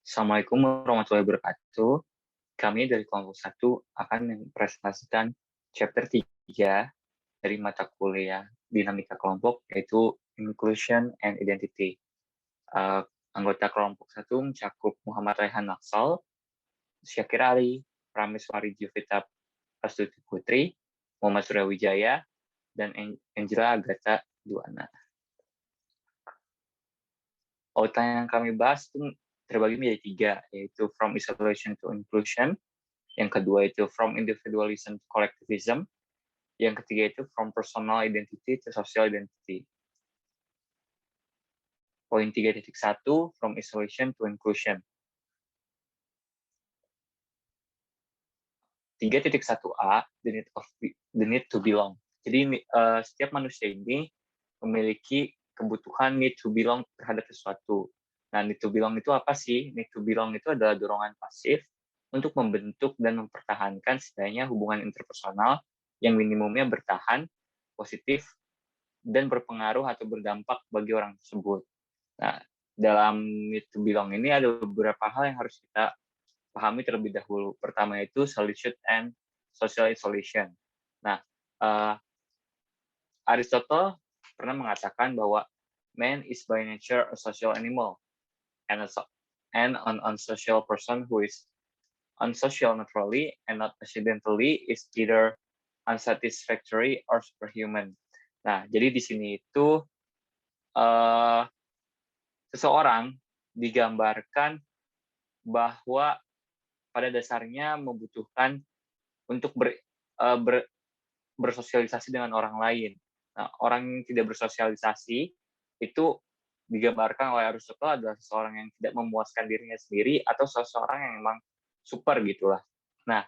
Assalamualaikum warahmatullahi wabarakatuh. Kami dari kelompok 1 akan mempresentasikan chapter 3 dari mata kuliah Dinamika Kelompok, yaitu Inclusion and Identity. Anggota kelompok 1 mencakup Muhammad Raihan Laksal, Syakir Ali, Prameswari Jovita Astuti Putri, Muhammad Surya Wijaya, dan Angela Agatha Duana. Outline yang kami bahas itu terbagi menjadi 3, yaitu From Isolation to Inclusion, yang kedua itu From Individualism to Collectivism, yang ketiga itu From Personal Identity to Social Identity. Poin 3.1, From Isolation to Inclusion. 3.1a, the need to belong. Jadi setiap manusia ini memiliki kebutuhan need to belong terhadap sesuatu. Nah, need to belong itu apa sih? Need to belong itu adalah dorongan pasif untuk membentuk dan mempertahankan setidaknya hubungan interpersonal yang minimumnya bertahan, positif, dan berpengaruh atau berdampak bagi orang tersebut. Nah, dalam need to belong ini ada beberapa hal yang harus kita pahami terlebih dahulu. Pertama itu solitude and social isolation. Nah, Aristotle pernah mengatakan bahwa man is by nature a social animal, and an unsocial person who is unsocial naturally and not accidentally is either unsatisfactory or superhuman. Nah, jadi di sini itu seseorang digambarkan bahwa pada dasarnya membutuhkan untuk bersosialisasi dengan orang lain. Nah, orang yang tidak bersosialisasi itu digambarkan oleh Aristotle adalah seseorang yang tidak memuaskan dirinya sendiri atau seseorang yang memang super gitulah. Nah,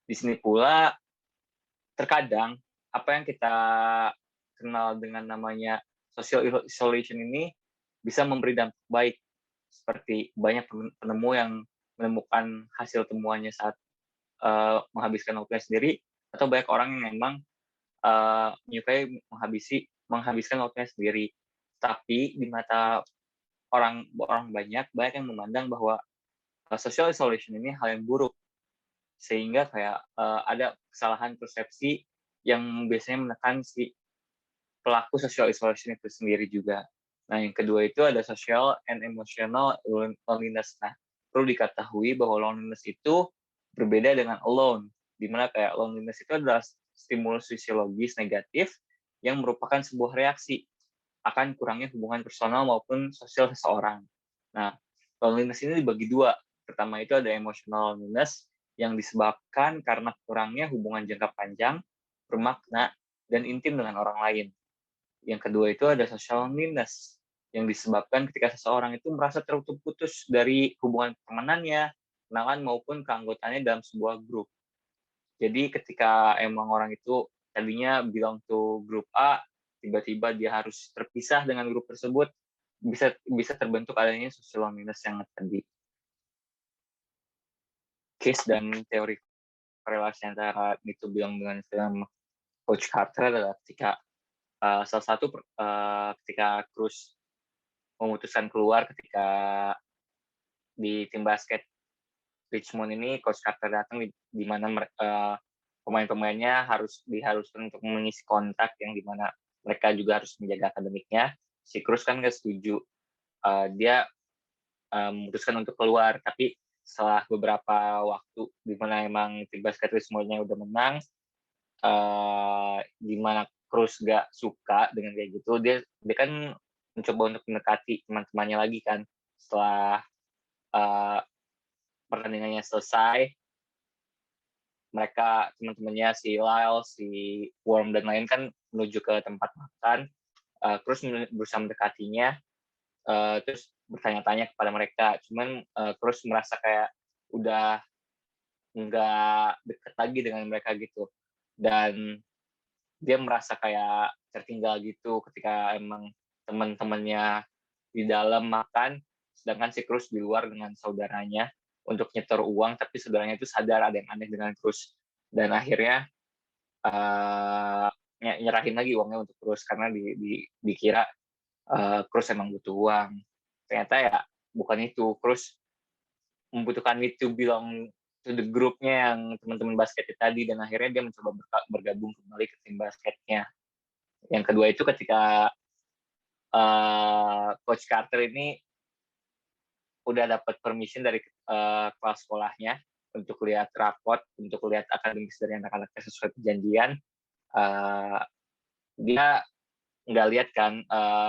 di sini pula terkadang apa yang kita kenal dengan namanya social isolation ini bisa memberi dampak baik, seperti banyak penemu yang menemukan hasil temuannya saat menghabiskan waktunya sendiri, atau banyak orang yang memang menyukai menghabiskan waktunya sendiri. Tapi di mata orang banyak yang memandang bahwa social isolation ini hal yang buruk, sehingga kayak ada kesalahan persepsi yang biasanya menekan si pelaku social isolation itu sendiri juga. Nah, yang kedua itu ada social and emotional loneliness. Nah, perlu diketahui bahwa loneliness itu berbeda dengan alone, di mana kayak loneliness itu adalah stimulus fisiologis negatif yang merupakan sebuah reaksi akan kurangnya hubungan personal maupun sosial seseorang. Nah, loneliness ini dibagi 2. Pertama itu ada emotional loneliness yang disebabkan karena kurangnya hubungan jangka panjang, bermakna, dan intim dengan orang lain. Yang kedua itu ada social loneliness yang disebabkan ketika seseorang itu merasa terputus dari hubungan pertemanannya, kenalan maupun keanggotaannya dalam sebuah grup. Jadi ketika emang orang itu tadinya belong to grup A, tiba-tiba dia harus terpisah dengan grup tersebut, bisa terbentuk adanya social loneliness yang tadi. Case dan teori korelasi antara need to belong dengan film Coach Carter adalah ketika salah satu ketika Cruz memutuskan keluar ketika di tim basket Richmond ini, Coach Carter datang di mana pemain-pemainnya diharuskan untuk mengisi kontak yang di mana mereka juga harus menjaga akademiknya. Si Cruz kan nggak setuju. Dia memutuskan untuk keluar, tapi setelah beberapa waktu di mana emang tim basket Richmond-nya udah menang, di mana Cruz nggak suka dengan kayak gitu, dia kan mencoba untuk mendekati teman-temannya lagi kan setelah pertandingannya selesai. Mereka teman-temannya si Lyle, si Worm dan lain kan menuju ke tempat makan. Cruz berusaha mendekatinya, terus bertanya-tanya kepada mereka. Cuman Cruz merasa kayak udah nggak deket lagi dengan mereka gitu, dan dia merasa kayak tertinggal gitu ketika emang teman-temannya di dalam makan, sedangkan si Cruz di luar dengan saudaranya untuk nyetor uang, tapi saudaranya itu sadar ada yang aneh dengan Cruz, dan akhirnya nyerahin lagi uangnya untuk Cruz karena dikira Cruz emang butuh uang. Ternyata ya bukan itu. Terus membutuhkan need to belong to the group-nya yang teman-teman basketnya tadi, dan akhirnya dia mencoba bergabung kembali ke tim basketnya. Yang kedua itu ketika Coach Carter ini udah dapat permission dari kelas sekolahnya untuk lihat raport, untuk lihat akademis dari anak-anaknya sesuai perjanjian. Dia nggak lihat kan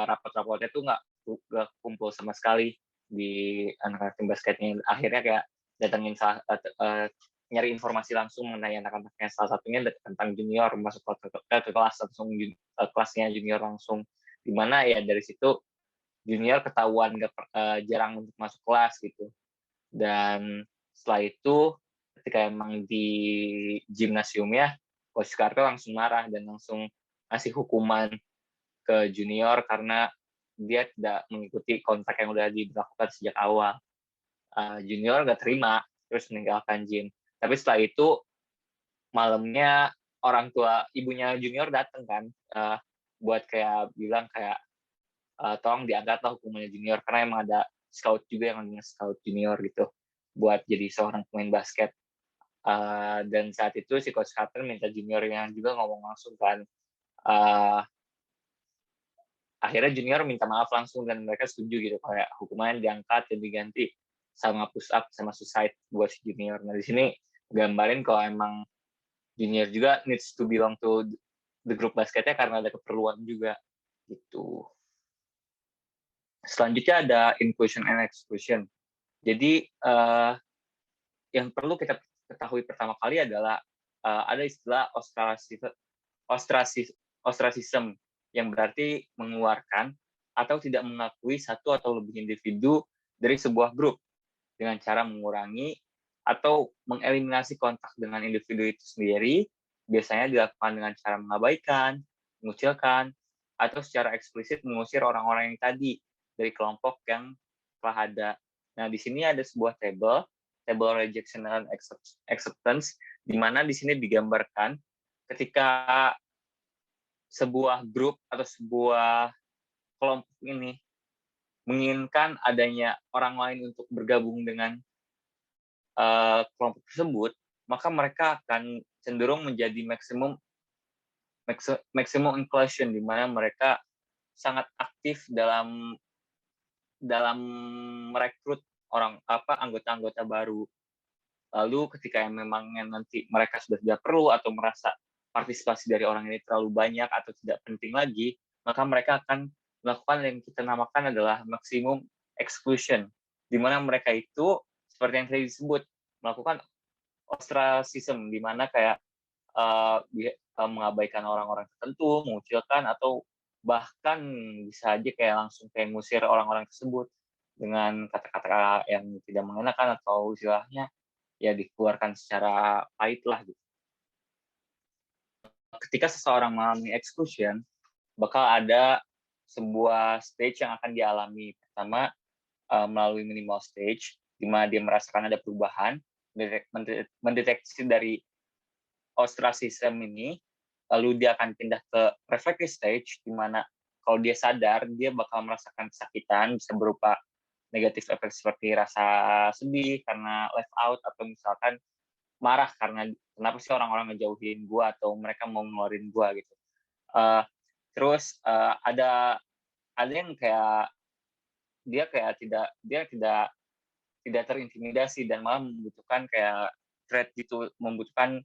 raport-raportnya tuh nggak kumpul sama sekali di anak-anak tim basketnya. Akhirnya kayak datengin nyari informasi langsung mengenai anak-anaknya. Salah satunya tentang junior, masuk ke kelas langsung, kelasnya junior langsung. Dimana ya dari situ junior ketahuan jarang untuk masuk kelas gitu. Dan setelah itu ketika emang di gimnasiumnya, Coach Carter langsung marah dan langsung ngasih hukuman ke junior karena dia tidak mengikuti kontrak yang udah diberlakukan sejak awal. Junior gak terima, terus meninggalkan gym. Tapi setelah itu malamnya orang tua ibunya junior datang kan, buat kayak bilang kayak tolong diangkatlah hukumannya junior, karena emang ada scout juga yang nge-scout junior gitu buat jadi seorang pemain basket. Dan saat itu si Coach Carter minta juniornya juga ngomong langsung kan. Akhirnya junior minta maaf langsung dan mereka setuju gitu, kayak hukumannya diangkat dan diganti sama push up sama suicide buat si junior. Nah di sini gambarin kalau emang junior juga needs to belong to the group basketnya karena ada keperluan juga gitu. Selanjutnya ada inclusion and exclusion. Jadi yang perlu kita ketahui pertama kali adalah ada istilah ostracism yang berarti mengeluarkan atau tidak mengakui satu atau lebih individu dari sebuah grup dengan cara mengurangi atau mengeliminasi kontak dengan individu itu sendiri, biasanya dilakukan dengan cara mengabaikan, mengucilkan, atau secara eksplisit mengusir orang-orang yang tadi dari kelompok yang telah ada. Nah, di sini ada sebuah table rejection and acceptance, di mana di sini digambarkan ketika sebuah grup atau sebuah kelompok ini menginginkan adanya orang lain untuk bergabung dengan kelompok tersebut, maka mereka akan cenderung menjadi maximum inclusion, di mana mereka sangat aktif dalam merekrut anggota-anggota baru. Lalu ketika memang nanti mereka sudah tidak perlu atau merasa partisipasi dari orang ini terlalu banyak atau tidak penting lagi, maka mereka akan melakukan yang kita namakan adalah maximum exclusion, di mana mereka itu seperti yang tadi disebut melakukan ostracism, di mana kayak mengabaikan orang-orang tertentu, mengucilkan, atau bahkan bisa aja kayak langsung kayak ngusir orang-orang tersebut dengan kata-kata yang tidak mengenakan atau istilahnya ya dikeluarkan secara pahit lah gitu. Ketika seseorang mengalami exclusion, bakal ada sebuah stage yang akan dialami. Pertama, melalui minimal stage, di mana dia merasakan ada perubahan, mendeteksi dari ostracism ini, lalu dia akan pindah ke reflective stage, di mana kalau dia sadar, dia bakal merasakan kesakitan, bisa berupa negatif efek seperti rasa sedih karena left out, atau misalkan marah karena kenapa sih orang-orang ngejauhin gue atau mereka mau ngeluarin gue gitu. Terus ada yang kayak dia tidak terintimidasi dan malah membutuhkan kayak threat gitu, membutuhkan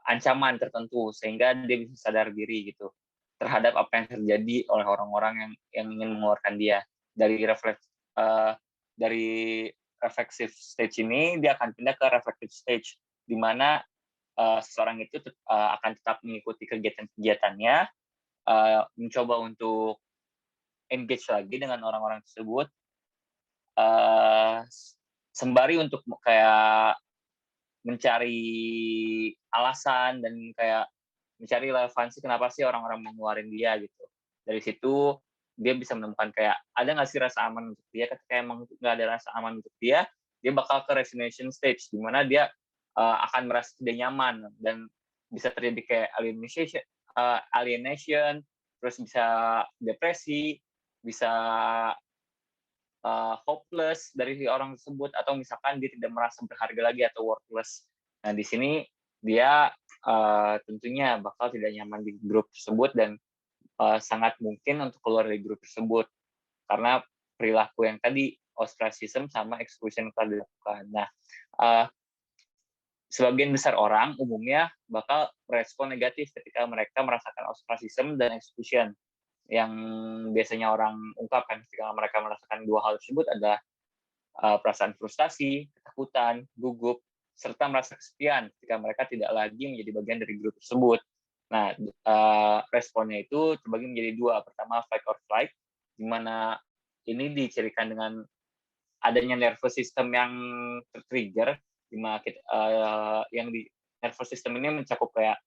ancaman tertentu sehingga dia bisa sadar diri gitu terhadap apa yang terjadi oleh orang-orang yang ingin mengeluarkan dia dari reflexive stage ini. Dia akan pindah ke reflective stage, di mana seseorang itu akan tetap mengikuti kegiatan-kegiatannya, mencoba untuk engage lagi dengan orang-orang tersebut, sembari untuk kayak mencari alasan dan kayak mencari relevansi kenapa sih orang-orang mau ngeluarin dia gitu. Dari situ dia bisa menemukan kayak ada nggak sih rasa aman untuk dia. Ketika emang nggak ada rasa aman untuk dia bakal ke resignation stage, di mana dia akan merasa tidak nyaman dan bisa terjadi kayak alienation, terus bisa depresi, bisa hopeless dari si orang tersebut, atau misalkan dia tidak merasa berharga lagi atau worthless. Nah, di sini dia tentunya bakal tidak nyaman di grup tersebut dan sangat mungkin untuk keluar dari grup tersebut karena perilaku yang tadi ostracism sama exclusion telah dilakukan. Nah, uh, sebagian besar orang umumnya bakal respon negatif ketika mereka merasakan ostracism dan exclusion. Yang biasanya orang ungkapkan ketika mereka merasakan dua hal tersebut adalah perasaan frustasi, ketakutan, gugup, serta merasa kesepian ketika mereka tidak lagi menjadi bagian dari grup tersebut. Nah, responnya itu terbagi menjadi dua. Pertama, fight or flight, di mana ini dicirikan dengan adanya nervous system yang tertrigger, di mana yang di nervous system ini mencakup kayak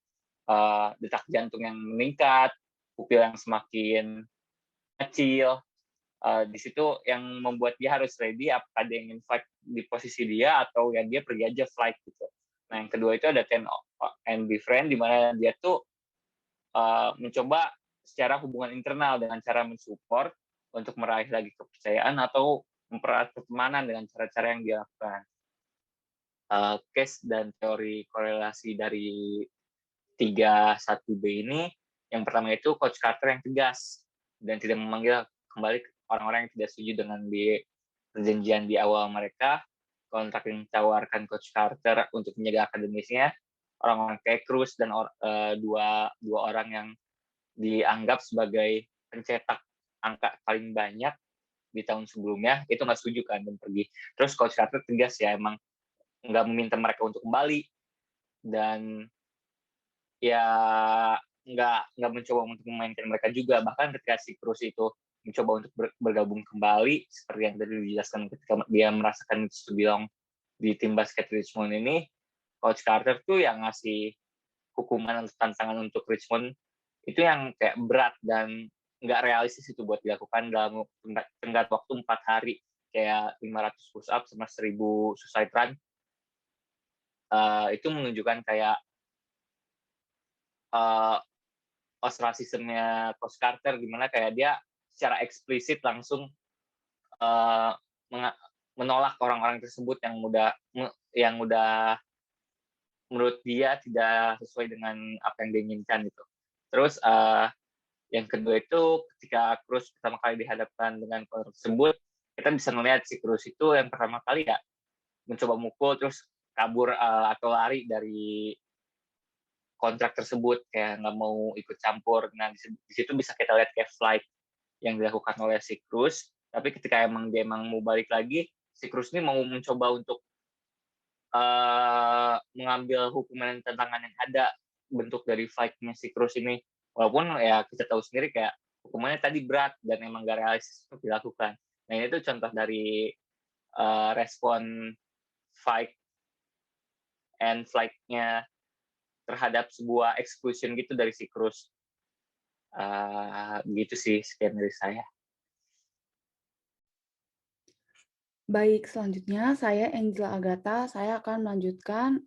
detak jantung yang meningkat, pupil yang semakin kecil. Di situ yang membuat dia harus ready apakah dia ingin fight di posisi dia atau ya dia pergi aja flight gitu. Nah, yang kedua itu ada ten and befriend, di mana dia tuh mencoba secara hubungan internal dengan cara mensupport untuk meraih lagi kepercayaan atau mempererat pertemanan dengan cara-cara yang dia lakukan. Case dan teori korelasi dari 31B ini, yang pertama itu Coach Carter yang tegas dan tidak memanggil kembali orang-orang yang tidak setuju dengan perjanjian di awal mereka. Kontrak yang ditawarkan Coach Carter untuk menjaga akademisnya, orang-orang kayak Cruz dan dua orang yang dianggap sebagai pencetak angka paling banyak di tahun sebelumnya, itu nggak setuju kan dan pergi. Terus Coach Carter tegas ya, emang nggak meminta mereka untuk kembali dan ya nggak mencoba untuk memainkan mereka juga. Bahkan ketika si Cruz itu mencoba untuk bergabung kembali, seperti yang tadi dijelaskan ketika dia merasakan to belong di tim basket Richmond ini, Coach Carter tuh yang ngasih hukuman atau tantangan untuk Richmond itu yang kayak berat dan nggak realistis itu buat dilakukan dalam tenggat waktu 4 hari, kayak 500 push up sama 1000 suicide run. Itu menunjukkan kayak ostracism-nya Coach Carter, gimana kayak dia secara eksplisit langsung menolak orang-orang tersebut yang udah menurut dia tidak sesuai dengan apa yang dia inginkan gitu. Terus yang kedua itu ketika Cruz pertama kali dihadapkan dengan kontrak tersebut, kita bisa melihat si Cruz itu yang pertama kali ya mencoba mukul terus kabur atau lari dari kontrak tersebut, kayak nggak mau ikut campur. Nah, di situ bisa kita lihat kayak flight yang dilakukan oleh si Cruz. Tapi ketika dia mau balik lagi, si Cruz ini mau mencoba untuk mengambil hukuman dan tantangan yang ada bentuk dari fight-nya si Cruz ini. Walaupun ya kita tahu sendiri kayak hukumannya tadi berat dan emang gak realistis untuk dilakukan. Nah, ini tuh contoh dari respon fight and flight-nya terhadap sebuah exclusion gitu dari si Cruz. Begitu sih sekian dari saya. Baik, selanjutnya saya Angela Agatha. Saya akan melanjutkan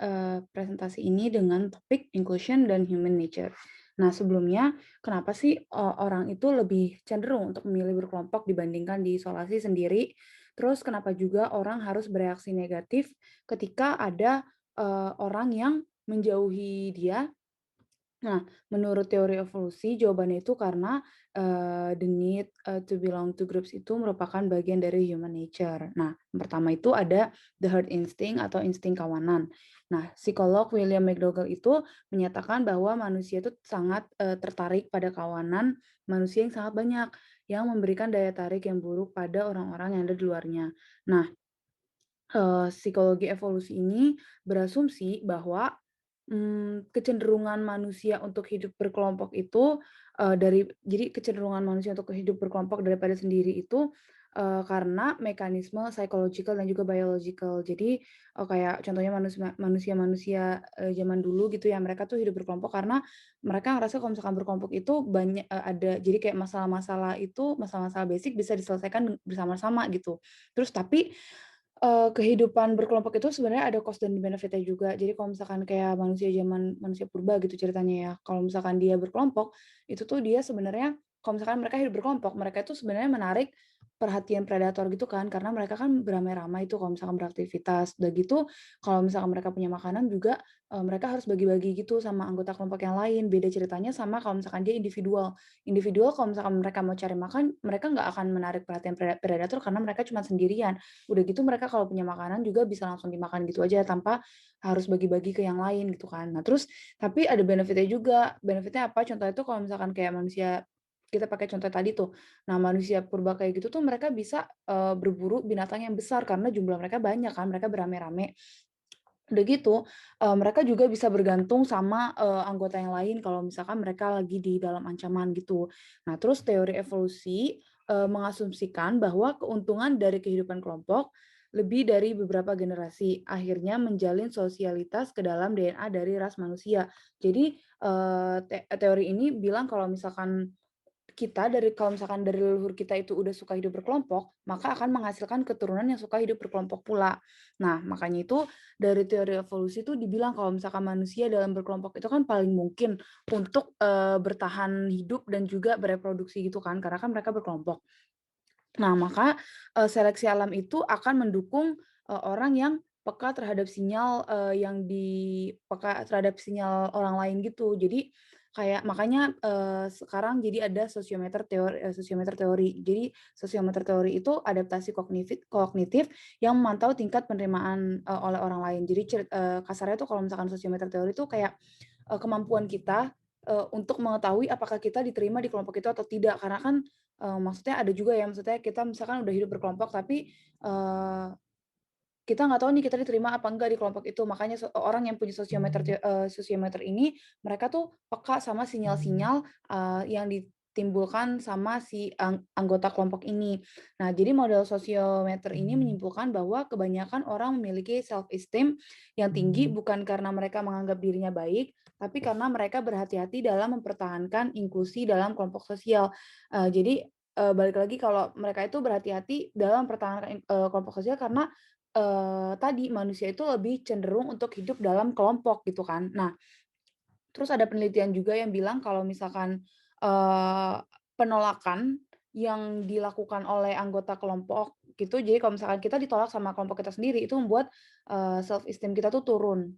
presentasi ini dengan topik inclusion dan human nature. Nah, sebelumnya, kenapa sih orang itu lebih cenderung untuk memilih berkelompok dibandingkan diisolasi sendiri? Terus kenapa juga orang harus bereaksi negatif ketika ada orang yang menjauhi dia? Nah, menurut teori evolusi, jawabannya itu karena the need to belong to groups itu merupakan bagian dari human nature. Nah, yang pertama itu ada the herd instinct atau insting kawanan. Nah, psikolog William McDougall itu menyatakan bahwa manusia itu sangat tertarik pada kawanan manusia yang sangat banyak, yang memberikan daya tarik yang buruk pada orang-orang yang ada di luarnya. Nah, psikologi evolusi ini berasumsi bahwa kecenderungan manusia untuk hidup berkelompok itu, jadi kecenderungan manusia untuk hidup berkelompok daripada sendiri itu, karena mekanisme psychological dan juga biological. Jadi, kayak contohnya manusia-manusia, zaman dulu gitu ya, mereka tuh hidup berkelompok karena mereka ngerasa kalau misalkan berkelompok itu banyak ada jadi kayak masalah-masalah basic bisa diselesaikan bersama-sama gitu. Terus tapi kehidupan berkelompok itu sebenarnya ada cost dan benefit-nya juga. Jadi kalau misalkan kayak manusia purba gitu ceritanya ya, kalau misalkan dia berkelompok, itu tuh dia sebenarnya kalau misalkan mereka hidup berkelompok, mereka itu sebenarnya menarik perhatian predator gitu kan, karena mereka kan beramai-ramai tuh kalau misalkan beraktivitas. Udah gitu, kalau misalkan mereka punya makanan juga, mereka harus bagi-bagi gitu sama anggota kelompok yang lain. Beda ceritanya sama kalau misalkan dia individual. Individual kalau misalkan mereka mau cari makan, mereka nggak akan menarik perhatian predator karena mereka cuma sendirian. Udah gitu mereka kalau punya makanan juga bisa langsung dimakan gitu aja tanpa harus bagi-bagi ke yang lain gitu kan. Nah terus tapi ada benefit-nya juga. Benefit-nya apa? Contohnya itu kalau misalkan kayak manusia kita pakai contoh tadi tuh. Nah, manusia purba kayak gitu tuh mereka bisa, berburu binatang yang besar karena jumlah mereka banyak kan, mereka beramai-ramai. Udah gitu, mereka juga bisa bergantung sama, anggota yang lain kalau misalkan mereka lagi di dalam ancaman gitu. Nah, terus teori evolusi, mengasumsikan bahwa keuntungan dari kehidupan kelompok lebih dari beberapa generasi, akhirnya menjalin sosialitas ke dalam DNA dari ras manusia. Jadi, teori ini bilang kalau misalkan kalau misalkan dari leluhur kita itu udah suka hidup berkelompok, maka akan menghasilkan keturunan yang suka hidup berkelompok pula. Nah, makanya itu dari teori evolusi itu dibilang kalau misalkan manusia dalam berkelompok itu kan paling mungkin untuk, bertahan hidup dan juga bereproduksi gitu kan, karena kan mereka berkelompok. Nah, maka, seleksi alam itu akan mendukung, orang yang peka terhadap sinyal, peka terhadap sinyal orang lain gitu. Jadi kayak makanya, sekarang jadi ada sosiometer teori. Jadi sosiometer teori itu adaptasi kognitif yang memantau tingkat penerimaan, oleh orang lain. Jadi kasarnya tuh kalau misalkan sosiometer teori itu kayak, kemampuan kita, untuk mengetahui apakah kita diterima di kelompok itu atau tidak. Karena kan maksudnya ada juga ya, maksudnya kita misalkan udah hidup berkelompok tapi, kita nggak tahu nih kita diterima apa enggak di kelompok itu. Makanya orang yang punya sosiometer ini, mereka tuh peka sama sinyal-sinyal, yang ditimbulkan sama si anggota kelompok ini. Nah, jadi model sosiometer ini menyimpulkan bahwa kebanyakan orang memiliki self esteem yang tinggi bukan karena mereka menganggap dirinya baik, tapi karena mereka berhati-hati dalam mempertahankan inklusi dalam kelompok sosial. Jadi, balik lagi kalau mereka itu berhati-hati dalam mempertahankan kelompok sosial karena tadi manusia itu lebih cenderung untuk hidup dalam kelompok gitu kan. Nah, terus ada penelitian juga yang bilang kalau misalkan, eee, penolakan yang dilakukan oleh anggota kelompok gitu, jadi kalau misalkan kita ditolak sama kelompok kita sendiri, itu membuat, self esteem kita tuh turun.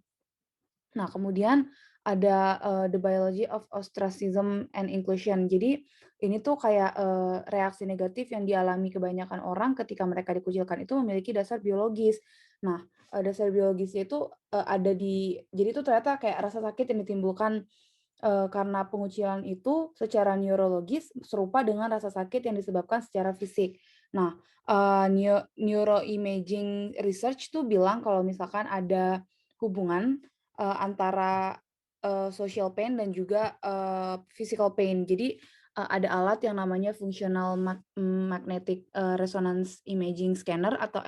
Nah, kemudian ada, The Biology of Ostracism and Inclusion. Jadi, ini tuh kayak, reaksi negatif yang dialami kebanyakan orang ketika mereka dikucilkan itu memiliki dasar biologis. Nah, dasar biologisnya itu, jadi itu ternyata kayak rasa sakit yang ditimbulkan, karena pengucilan itu secara neurologis serupa dengan rasa sakit yang disebabkan secara fisik. Nah, neuroimaging research tuh bilang kalau misalkan ada hubungan antara, social pain dan juga, physical pain. Jadi, ada alat yang namanya magnetic, resonance imaging scanner atau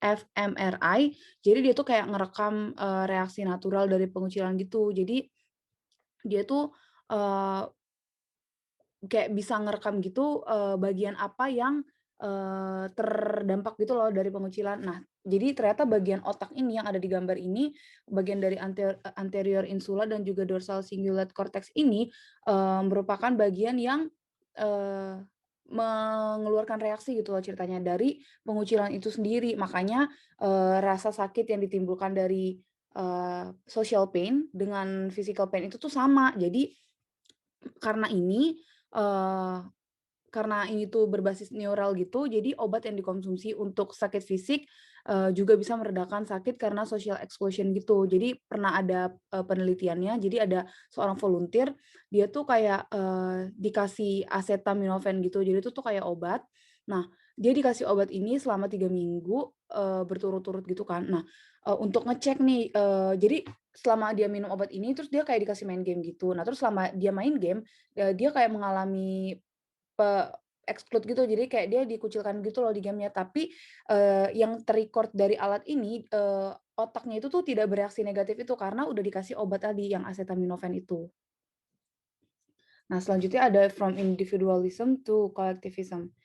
fMRI. Jadi dia tuh kayak ngerekam, reaksi natural dari pengucilan gitu. Jadi dia tuh, eee kayak bisa ngerekam gitu, bagian apa yang, terdampak gitu loh dari pengucilan. Nah, jadi ternyata bagian otak ini yang ada di gambar ini, bagian dari anterior insula dan juga dorsal cingulate cortex ini, merupakan bagian yang, eee, mengeluarkan reaksi gitu loh ceritanya dari pengucilan itu sendiri. Makanya, rasa sakit yang ditimbulkan dari, social pain dengan physical pain itu tuh sama. Jadi karena ini, eee, karena ini tuh berbasis neural gitu, jadi obat yang dikonsumsi untuk sakit fisik, juga bisa meredakan sakit karena social exclusion gitu. Jadi pernah ada, penelitiannya, jadi ada seorang volunteer, dia tuh kayak, dikasih acetaminophen gitu, jadi itu tuh kayak obat. Nah, dia dikasih obat ini selama 3 minggu, berturut-turut gitu kan. Nah, untuk ngecek nih, jadi selama dia minum obat ini, terus dia kayak dikasih main game gitu. Nah, terus selama dia main game, dia kayak mengalami exclude gitu, jadi kayak dia dikucilkan gitu loh di game-nya. Tapi, yang ter-record dari alat ini, otaknya itu tuh tidak bereaksi negatif itu, karena udah dikasih obat tadi yang acetaminophen itu. Nah, selanjutnya ada from individualism to collectivism.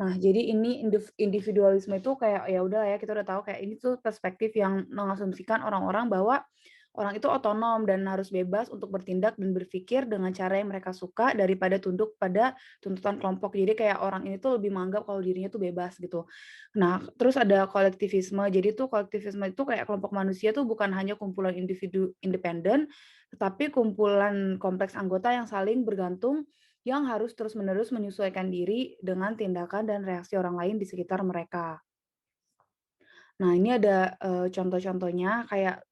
Nah, jadi ini individualisme itu kayak, ya udah ya, kita udah tahu kayak ini tuh perspektif yang mengasumsikan orang-orang bahwa orang itu otonom dan harus bebas untuk bertindak dan berpikir dengan cara yang mereka suka daripada tunduk pada tuntutan kelompok. Jadi kayak orang ini tuh lebih menganggap kalau dirinya tuh bebas gitu. Nah, terus ada kolektivisme. Jadi tuh kolektivisme itu kayak kelompok manusia tuh bukan hanya kumpulan individu independen, tetapi kumpulan kompleks anggota yang saling bergantung yang harus terus-menerus menyesuaikan diri dengan tindakan dan reaksi orang lain di sekitar mereka. Nah, ini ada, contoh-contohnya kayak,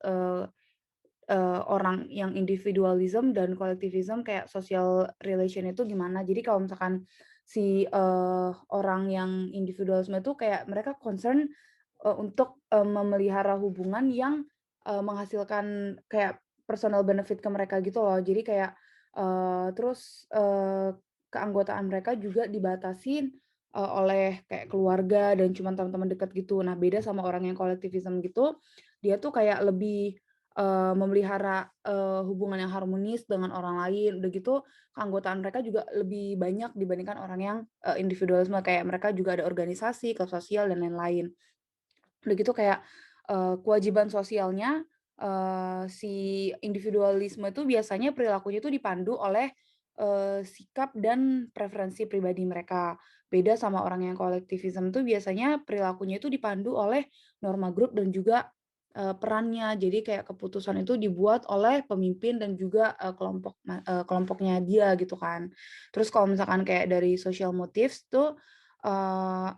orang yang individualism dan kolektivism kayak social relation itu gimana. Jadi kalau misalkan si, orang yang individualisme itu kayak mereka concern, untuk, memelihara hubungan yang, menghasilkan kayak personal benefit ke mereka gitu loh. Jadi kayak, terus, keanggotaan mereka juga dibatasin, oleh kayak keluarga dan cuman teman-teman dekat gitu. Nah, beda sama orang yang kolektivism gitu, dia tuh kayak lebih memelihara, hubungan yang harmonis dengan orang lain, udah gitu keanggotaan mereka juga lebih banyak dibandingkan orang yang, individualisme, kayak mereka juga ada organisasi, klub sosial, dan lain-lain. Udah gitu kayak, kewajiban sosialnya, si individualisme itu biasanya perilakunya itu dipandu oleh, sikap dan preferensi pribadi mereka. Beda sama orang yang kolektivisme itu biasanya perilakunya itu dipandu oleh norma grup dan juga, perannya. Jadi kayak keputusan itu dibuat oleh pemimpin dan juga, kelompoknya dia gitu kan. Terus kalau misalkan kayak dari social motives tuh, eee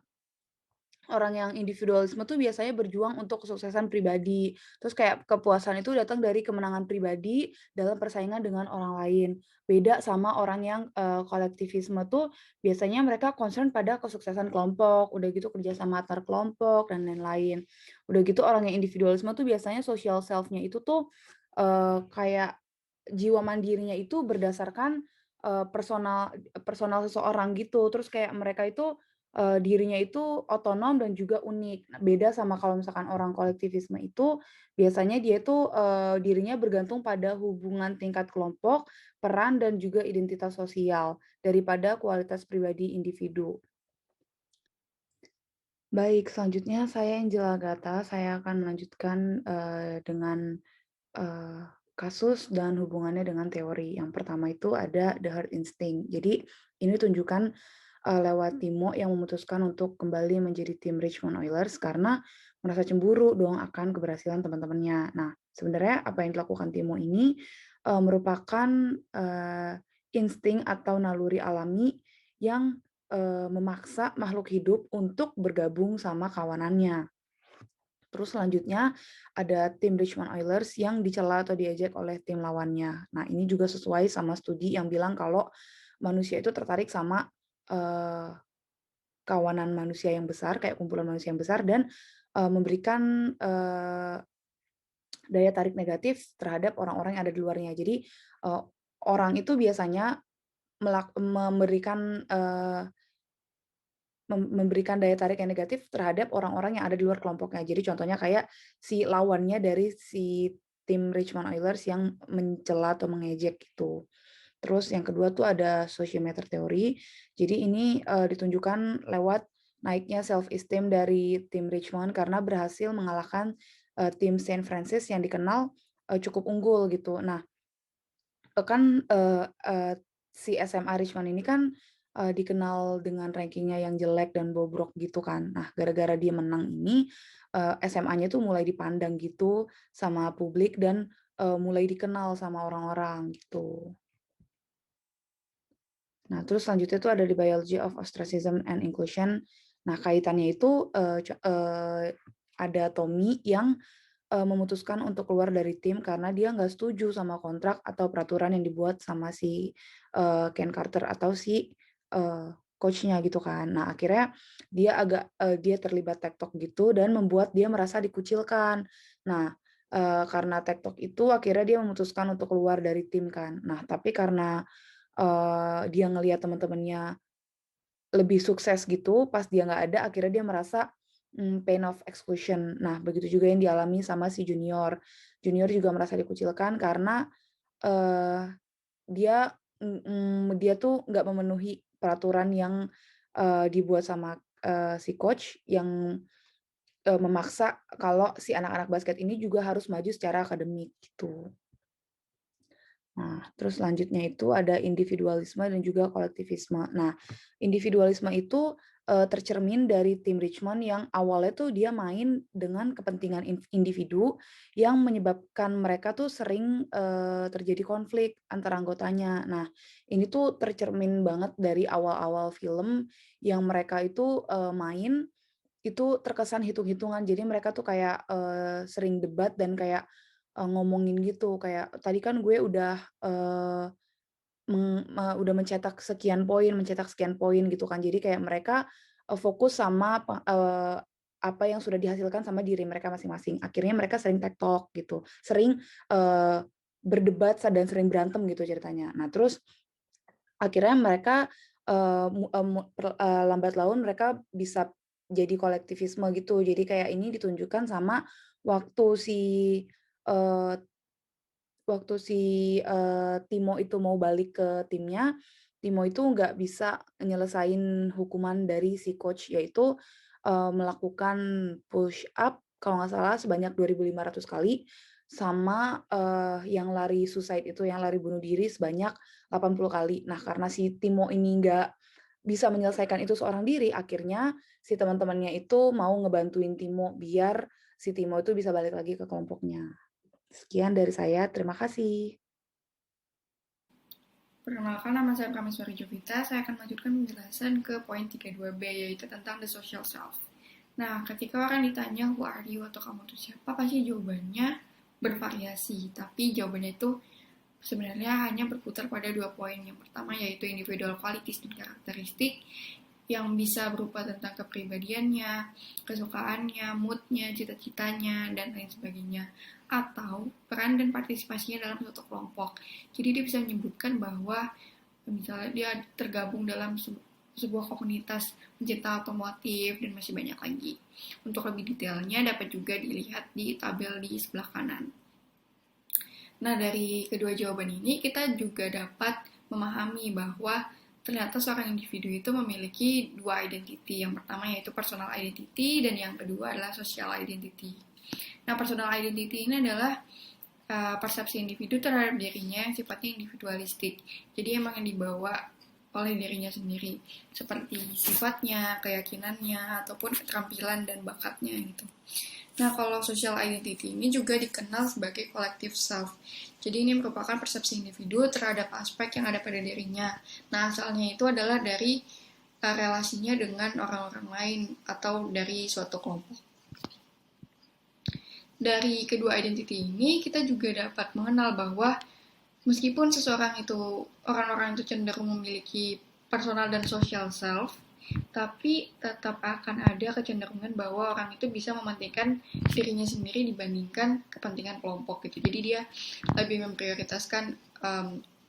orang yang individualisme tuh biasanya berjuang untuk kesuksesan pribadi. Terus kayak kepuasan itu datang dari kemenangan pribadi dalam persaingan dengan orang lain. Beda sama orang yang, kolektivisme tuh biasanya mereka concern pada kesuksesan kelompok, udah gitu kerja sama antar kelompok dan lain-lain. Udah gitu orang yang individualisme tuh biasanya social self-nya itu tuh, kayak jiwa mandirinya itu berdasarkan, personal personal seseorang gitu. Terus kayak mereka itu dirinya itu otonom dan juga unik. Nah, beda sama kalau misalkan orang kolektivisme itu, biasanya dia itu, dirinya bergantung pada hubungan tingkat kelompok, peran, dan juga identitas sosial, daripada kualitas pribadi individu. Baik, selanjutnya saya Angela Agatha, saya akan melanjutkan, dengan kasus dan hubungannya dengan teori. Yang pertama itu ada the herd instinct. Jadi ini tunjukkan, lewat Timo yang memutuskan untuk kembali menjadi tim Richmond Oilers karena merasa cemburu dong akan keberhasilan teman-temannya. Nah, sebenarnya apa yang dilakukan Timo ini, merupakan, insting atau naluri alami yang, memaksa makhluk hidup untuk bergabung sama kawanannya. Terus selanjutnya ada tim Richmond Oilers yang dicela atau diejek oleh tim lawannya. Nah, ini juga sesuai sama studi yang bilang kalau manusia itu tertarik sama, eee, kawanan manusia yang besar, kayak kumpulan manusia yang besar dan, memberikan, daya tarik negatif terhadap orang-orang yang ada di luarnya. Jadi, eee, orang itu biasanya memberikan, memberikan daya tarik yang negatif terhadap orang-orang yang ada di luar kelompoknya. Jadi contohnya kayak si lawannya dari si tim Richmond Oilers yang mencela atau mengejek gitu. Terus yang kedua tuh ada sociometer theory. Jadi ini, ditunjukkan lewat naiknya self esteem dari tim Richmond karena berhasil mengalahkan, tim Saint Francis yang dikenal, cukup unggul gitu. Nah, kan, si SMA Richmond ini kan, dikenal dengan rankingnya yang jelek dan bobrok gitu kan. Nah, gara-gara dia menang ini, SMA-nya tuh mulai dipandang gitu sama publik dan, mulai dikenal sama orang-orang gitu. Nah, terus selanjutnya itu ada di Biology of Ostracism and Inclusion. Nah, kaitannya itu, ada Tommy yang, memutuskan untuk keluar dari tim karena dia nggak setuju sama kontrak atau peraturan yang dibuat sama si, Ken Carter atau si, coach-nya gitu kan. Nah, akhirnya dia terlibat tektok gitu dan membuat dia merasa dikucilkan. Nah, karena tektok itu akhirnya dia memutuskan untuk keluar dari tim kan. Nah, tapi karena, dia ngelihat teman-temannya lebih sukses gitu, pas dia nggak ada akhirnya dia merasa, pain of exclusion. Nah, begitu juga yang dialami sama si Junior. Junior juga merasa dikucilkan karena, eee, dia tuh nggak memenuhi peraturan yang, dibuat sama, si coach yang memaksa kalau si anak-anak basket ini juga harus maju secara akademik gitu. Nah, terus selanjutnya itu ada individualisme dan juga kolektivisme. Nah, individualisme itu, tercermin dari tim Richmond yang awalnya tuh dia main dengan kepentingan individu yang menyebabkan mereka tuh sering, terjadi konflik antara anggotanya. Nah, ini tuh tercermin banget dari awal-awal film yang mereka itu, main, itu terkesan hitung-hitungan. Jadi mereka tuh kayak, sering debat dan kayak, ngomongin gitu, kayak, "Tadi kan gue udah, udah mencetak sekian poin," gitu kan. Jadi kayak mereka, fokus sama apa yang sudah dihasilkan sama diri mereka masing-masing. Akhirnya mereka sering tektok gitu, sering, berdebat dan sering berantem gitu ceritanya. Nah terus akhirnya mereka, lambat laun mereka bisa jadi kolektivisme gitu. Jadi kayak ini ditunjukkan sama waktu si, eee waktu si, Timo itu mau balik ke timnya, Timo itu nggak bisa nyelesain hukuman dari si coach, yaitu, melakukan push up kalau nggak salah sebanyak 2.500 kali, sama, yang lari suicide itu, yang lari bunuh diri sebanyak 80 kali. Nah, karena si Timo ini nggak bisa menyelesaikan itu seorang diri, akhirnya si teman-temannya itu mau ngebantuin Timo biar si Timo itu bisa balik lagi ke kelompoknya. Sekian dari saya, terima kasih. Perkenalkan, nama saya Prameswari Jovita. Saya akan melanjutkan penjelasan ke poin 32B, yaitu tentang the social self. Nah, ketika orang ditanya who are you atau kamu itu siapa, pasti jawabannya bervariasi. Tapi jawabannya itu sebenarnya hanya berputar pada 2 poin. Yang pertama yaitu individual qualities dan karakteristik, yang bisa berupa tentang kepribadiannya, kesukaannya, moodnya, cita-citanya, dan lain sebagainya. Atau peran dan partisipasinya dalam suatu kelompok. Jadi dia bisa menyebutkan bahwa misalnya dia tergabung dalam sebuah komunitas pencinta otomotif dan masih banyak lagi. Untuk lebih detailnya dapat juga dilihat di tabel di sebelah kanan. Nah, dari kedua jawaban ini kita juga dapat memahami bahwa ternyata seorang individu itu memiliki dua identity. Yang pertama yaitu personal identity dan yang kedua adalah social identity. Nah, personal identity ini adalah persepsi individu terhadap dirinya yang sifatnya individualistik. Jadi emang yang dibawa oleh dirinya sendiri, seperti sifatnya, keyakinannya, ataupun keterampilan dan bakatnya gitu. Nah, kalau social identity ini juga dikenal sebagai collective self. Jadi ini merupakan persepsi individu terhadap aspek yang ada pada dirinya. Nah, asalnya itu adalah dari relasinya dengan orang-orang lain atau dari suatu kelompok. Dari kedua identity ini, kita juga dapat mengenal bahwa meskipun seseorang itu, orang-orang itu cenderung memiliki personal dan social self, tapi tetap akan ada kecenderungan bahwa orang itu bisa mementingkan dirinya sendiri dibandingkan kepentingan kelompok gitu. Jadi dia lebih memprioritaskan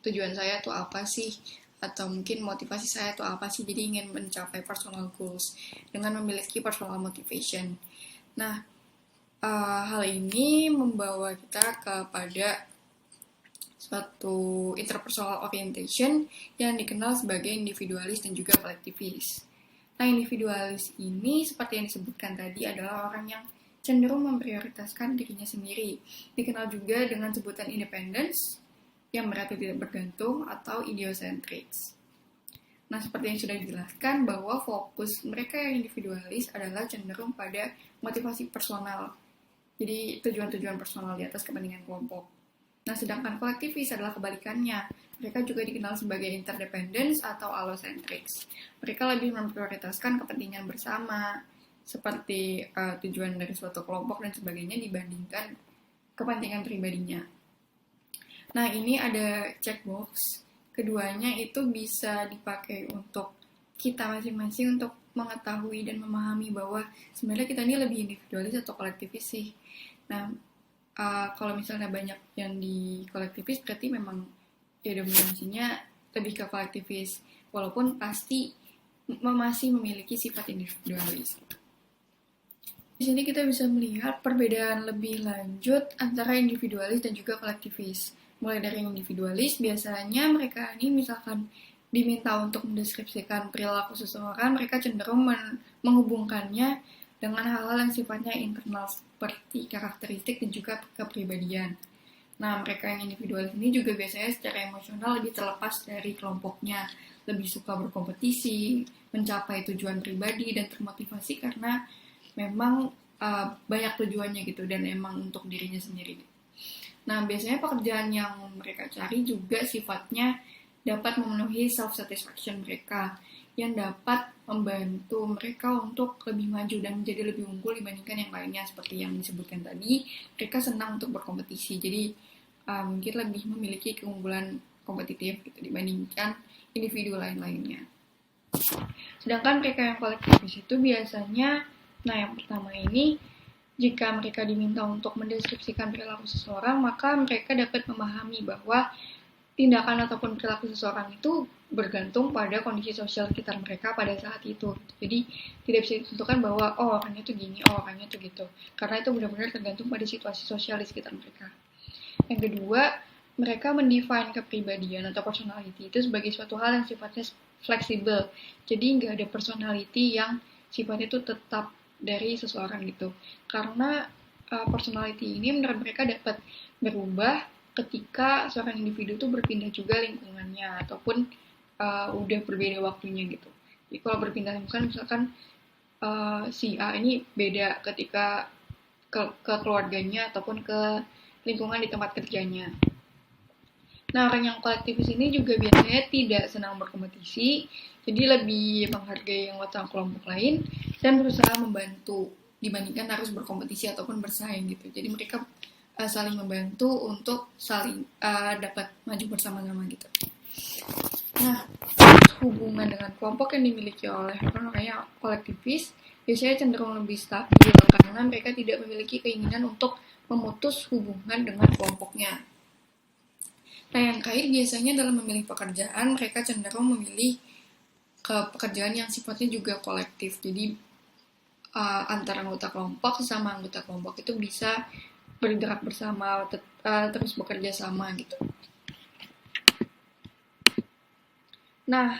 tujuan saya itu apa sih, atau mungkin motivasi saya itu apa sih, jadi ingin mencapai personal goals dengan memiliki personal motivation. Nah, hal ini membawa kita kepada suatu interpersonal orientation yang dikenal sebagai individualis dan juga kolektivis. Nah, individualis ini seperti yang disebutkan tadi adalah orang yang cenderung memprioritaskan dirinya sendiri. Dikenal juga dengan sebutan independence, yang berarti tidak bergantung, atau idiocentrics. Nah, seperti yang sudah dijelaskan bahwa fokus mereka yang individualis adalah cenderung pada motivasi personal. Jadi tujuan-tujuan personal di atas kepentingan kelompok. Nah, sedangkan kolektivis adalah kebalikannya. Mereka juga dikenal sebagai interdependence atau allocentrics. Mereka lebih memprioritaskan kepentingan bersama, seperti tujuan dari suatu kelompok dan sebagainya dibandingkan kepentingan pribadinya. Nah, ini ada checkbox. Keduanya itu bisa dipakai untuk kita masing-masing untuk mengetahui dan memahami bahwa sebenarnya kita ini lebih individualis atau kolektivis sih. Nah, kalau misalnya banyak yang di kolektivis berarti memang ya dominasinya lebih ke kolektivis, walaupun pasti masih memiliki sifat individualis. Di sini kita bisa melihat perbedaan lebih lanjut antara individualis dan juga kolektivis. Mulai dari individualis, biasanya mereka ini misalkan diminta untuk mendeskripsikan perilaku seseorang, mereka cenderung menghubungkannya dengan hal-hal yang sifatnya internal seperti karakteristik dan juga kepribadian. Nah, mereka yang individualis ini juga biasanya secara emosional lebih terlepas dari kelompoknya, lebih suka berkompetisi, mencapai tujuan pribadi, dan termotivasi karena memang banyak tujuannya gitu, dan emang untuk dirinya sendiri. Nah, biasanya pekerjaan yang mereka cari juga sifatnya dapat memenuhi self-satisfaction mereka, yang dapat membantu mereka untuk lebih maju dan menjadi lebih unggul dibandingkan yang lainnya. Seperti yang disebutkan tadi, mereka senang untuk berkompetisi, jadi mungkin lebih memiliki keunggulan kompetitif gitu, dibandingkan individu lain-lainnya. Sedangkan mereka yang kolektivis itu biasanya, nah yang pertama ini, jika mereka diminta untuk mendeskripsikan perilaku seseorang, maka mereka dapat memahami bahwa tindakan ataupun perilaku seseorang itu bergantung pada kondisi sosial sekitar mereka pada saat itu. Jadi tidak bisa ditentukan bahwa orangnya tuh gini, orangnya tuh gitu. Karena itu benar-benar tergantung pada situasi sosial di sekitar mereka. Yang kedua, mereka mendefine kepribadian atau personality itu sebagai suatu hal yang sifatnya fleksibel. Jadi nggak ada personality yang sifatnya itu tetap dari seseorang gitu. Karena personality ini menurut mereka dapat berubah ketika seorang individu itu berpindah juga lingkungannya ataupun udah berbeda waktunya gitu. Jadi kalau berpindah lingkungan misalkan si A ini beda ketika ke keluarganya ataupun ke lingkungan di tempat kerjanya. Nah, orang yang kolektivis ini juga biasanya tidak senang berkompetisi, jadi lebih menghargai anggota kelompok lain dan berusaha membantu dibandingkan harus berkompetisi ataupun bersaing gitu. Jadi mereka saling membantu untuk saling dapat maju bersama-sama gitu. Nah, hubungan dengan kelompok yang dimiliki oleh orang yang kolektivis biasanya cenderung lebih stabil karena mereka tidak memiliki keinginan untuk memutus hubungan dengan kelompoknya. Nah, yang kaya biasanya dalam memilih pekerjaan, mereka cenderung memilih ke pekerjaan yang sifatnya juga kolektif. Jadi, antara anggota kelompok sama anggota kelompok itu bisa bergerak bersama, terus bekerja sama gitu. Nah,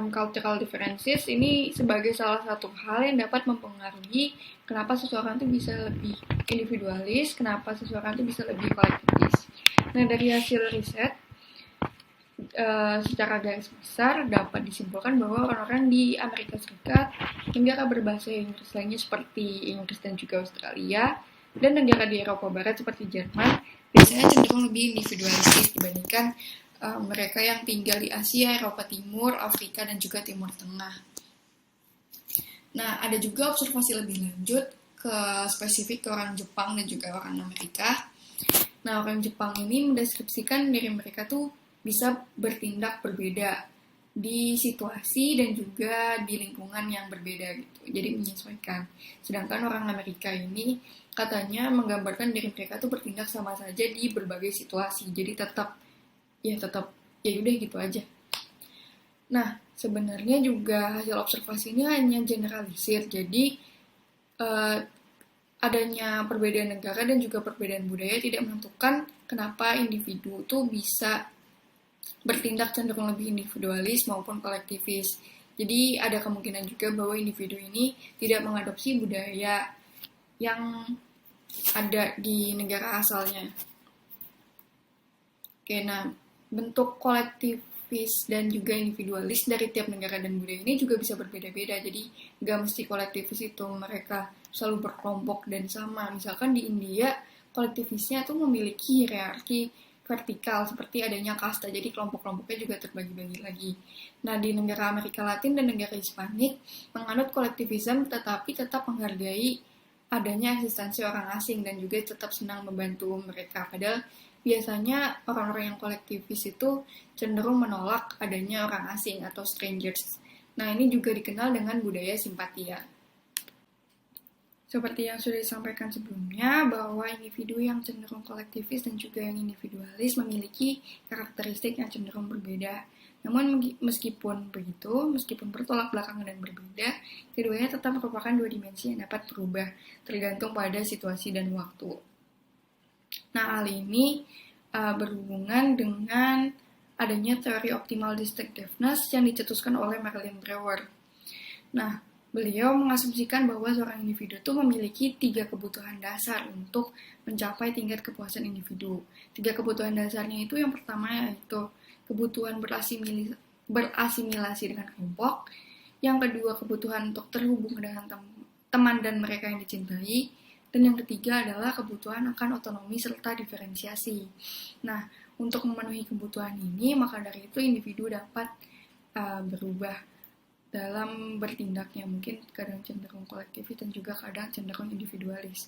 cultural differences ini sebagai salah satu hal yang dapat mempengaruhi kenapa seseorang itu bisa lebih individualis, kenapa seseorang itu bisa lebih kolektivis. Nah, dari hasil riset, secara garis besar dapat disimpulkan bahwa orang-orang di Amerika Serikat, negara berbahasa Inggris lainnya seperti Inggris dan juga Australia, dan negara di Eropa Barat seperti Jerman, biasanya cenderung lebih individualistis dibandingkan mereka yang tinggal di Asia, Eropa Timur, Afrika, dan juga Timur Tengah. Nah, ada juga observasi lebih lanjut ke spesifik ke orang Jepang dan juga orang Amerika. Nah, orang Jepang ini mendeskripsikan diri mereka tuh bisa bertindak berbeda di situasi dan juga di lingkungan yang berbeda gitu. Jadi menyesuaikan. Sedangkan orang Amerika ini katanya menggambarkan diri mereka tuh bertindak sama saja di berbagai situasi. Jadi tetap ya udah gitu aja. Nah, sebenarnya juga hasil observasi ini hanya generalisir. Jadi adanya perbedaan negara dan juga perbedaan budaya tidak menentukan kenapa individu tuh bisa bertindak cenderung lebih individualis maupun kolektivis. Jadi ada kemungkinan juga bahwa individu ini tidak mengadopsi budaya yang ada di negara asalnya. Oke, nah bentuk kolektivis dan juga individualis dari tiap negara dan budaya ini juga bisa berbeda-beda. Jadi nggak mesti kolektivis itu mereka selalu berkelompok dan sama. Misalkan di India, kolektivisnya tuh memiliki hierarki vertikal seperti adanya kasta, jadi kelompok-kelompoknya juga terbagi-bagi lagi. Nah, di negara Amerika Latin dan negara Hispanik menganut kolektivisme tetapi tetap menghargai adanya eksistensi orang asing dan juga tetap senang membantu mereka. Padahal biasanya orang-orang yang kolektivis itu cenderung menolak adanya orang asing atau strangers. Nah, ini juga dikenal dengan budaya simpatia. Seperti yang sudah disampaikan sebelumnya, bahwa individu yang cenderung kolektivis dan juga yang individualis memiliki karakteristik yang cenderung berbeda. Namun meskipun begitu, meskipun bertolak belakang dan berbeda, keduanya tetap merupakan dua dimensi yang dapat berubah, tergantung pada situasi dan waktu. Nah, hal ini berhubungan dengan adanya teori optimal distinctiveness yang dicetuskan oleh Marilyn Brewer. Nah, Beliau mengasumsikan bahwa seorang individu itu memiliki 3 kebutuhan dasar untuk mencapai tingkat kepuasan individu. 3 kebutuhan dasarnya itu yang pertama yaitu kebutuhan berasimilasi dengan kelompok, yang kedua kebutuhan untuk terhubung dengan teman dan mereka yang dicintai, dan yang ketiga adalah kebutuhan akan otonomi serta diferensiasi. Nah, untuk memenuhi kebutuhan ini, maka dari itu individu dapat berubah dalam bertindaknya, mungkin kadang cenderung kolektivis dan juga kadang cenderung individualis.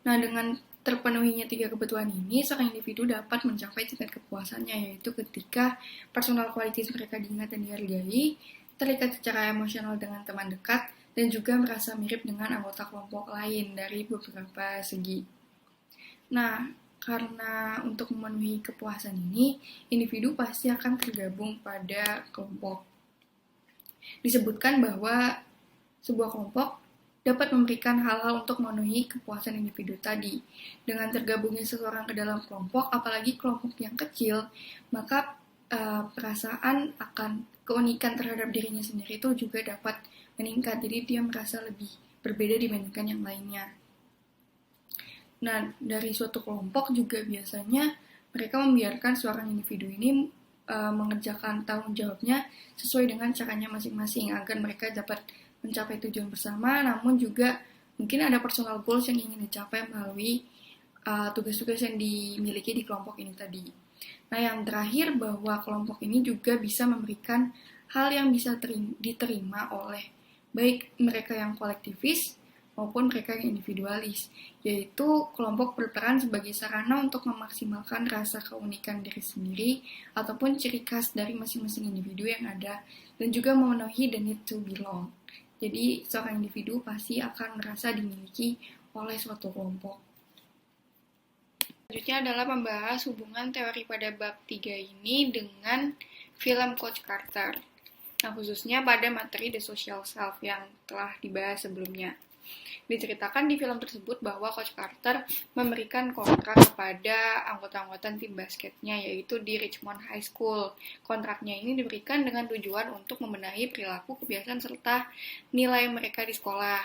Nah, dengan terpenuhinya 3 kebutuhan ini, seorang individu dapat mencapai tingkat kepuasannya, yaitu ketika personal qualities mereka diingat dan dihargai, terlihat secara emosional dengan teman dekat, dan juga merasa mirip dengan anggota kelompok lain dari beberapa segi. Nah, karena untuk memenuhi kepuasan ini, individu pasti akan tergabung pada kelompok. Disebutkan bahwa sebuah kelompok dapat memberikan hal-hal untuk memenuhi kepuasan individu tadi. Dengan tergabungnya seseorang ke dalam kelompok, apalagi kelompok yang kecil, maka perasaan akan keunikan terhadap dirinya sendiri itu juga dapat meningkat. Jadi dia merasa lebih berbeda dibandingkan yang lainnya. Nah, dari suatu kelompok juga biasanya mereka membiarkan seorang individu ini mengerjakan tanggung jawabnya sesuai dengan caranya masing-masing agar mereka dapat mencapai tujuan bersama, namun juga mungkin ada personal goals yang ingin dicapai melalui tugas-tugas yang dimiliki di kelompok ini tadi. Nah, yang terakhir bahwa kelompok ini juga bisa memberikan hal yang bisa diterima oleh baik mereka yang kolektivis maupun mereka yang individualis, yaitu kelompok berperan sebagai sarana untuk memaksimalkan rasa keunikan diri sendiri ataupun ciri khas dari masing-masing individu yang ada, dan juga memenuhi the need to belong. Jadi, seorang individu pasti akan merasa dimiliki oleh suatu kelompok. Selanjutnya adalah membahas hubungan teori pada bab 3 ini dengan film Coach Carter. Nah, khususnya pada materi The Social Self yang telah dibahas sebelumnya. Diceritakan di film tersebut bahwa Coach Carter memberikan kontrak kepada anggota-anggota tim basketnya, yaitu di Richmond High School. Kontraknya ini diberikan dengan tujuan untuk membenahi perilaku, kebiasaan, serta nilai mereka di sekolah.